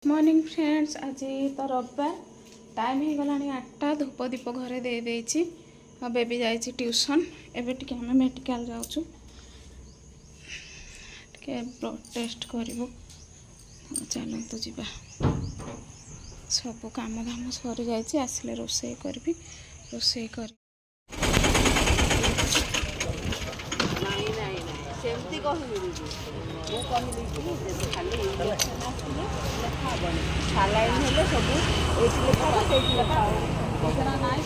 Morning friends, आज तो रविवार टाइम हो गला 8टा। धूप दीप घरे दे देछि। बेबी जाइए ट्यूशन। एबे टिके हमें मेडिकल जाऊँ टे ब्लड टेस्ट करूँ। चलतु जा सब काम धाम सरी जाइए। आसिले रोषे करी रोषे कर सेमती कहली मु कहली कि खाली इंजेक्शन आसले लेखा हेनी सालाइन हेले सब एठी लेखा हो सेठी लेखा हो इतना नाइ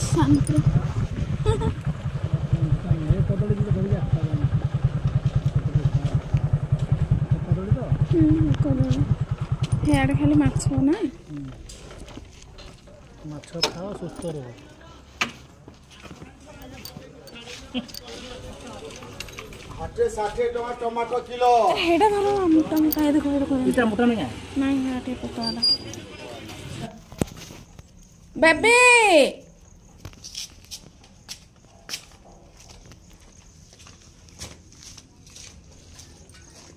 शांत हेड खाली माछ ना माछ खाओ सुस्थ रहो। हाटे 60 टका टमाटो किलो हेडा भरो मोटा मोटा ये देखो देखो इटा मोटा नहीं है नहीं हाटे पतला बेबी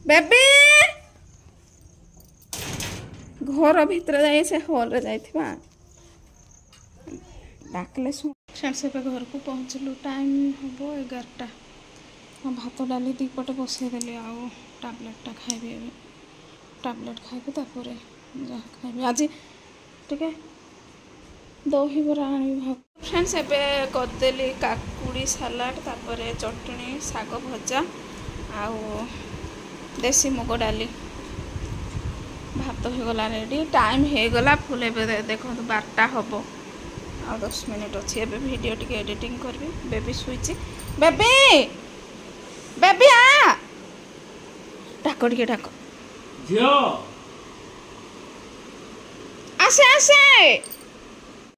बेबी घर भितर जाए से हॉल रे जाइथिबा डाकले फ्रेंड्स पे घर को पहुँचलु। टाइम हम 11टा। भात डाली दीपट बसई देली आउ टैबलेटा खाइबी। ए टैबलेट खाइबी तापर जहाँ खाइबी। आज टिके दही बरा आनी भाव। फ्रेंड्स एबे करदेली काकुड़ी सालाड तापर चटनी साग भजा आउ देसी मुग डाली। भात हो गला रेडी। टाइम हो गला फुल। देखो 12टा हम आ 10 मिनिट अच्छी। एबे वीडियो टिके एडिटिंग करबी। बेबी सुईची। बेबी बेबी आ डाक टिके डाक झियो आसे आसे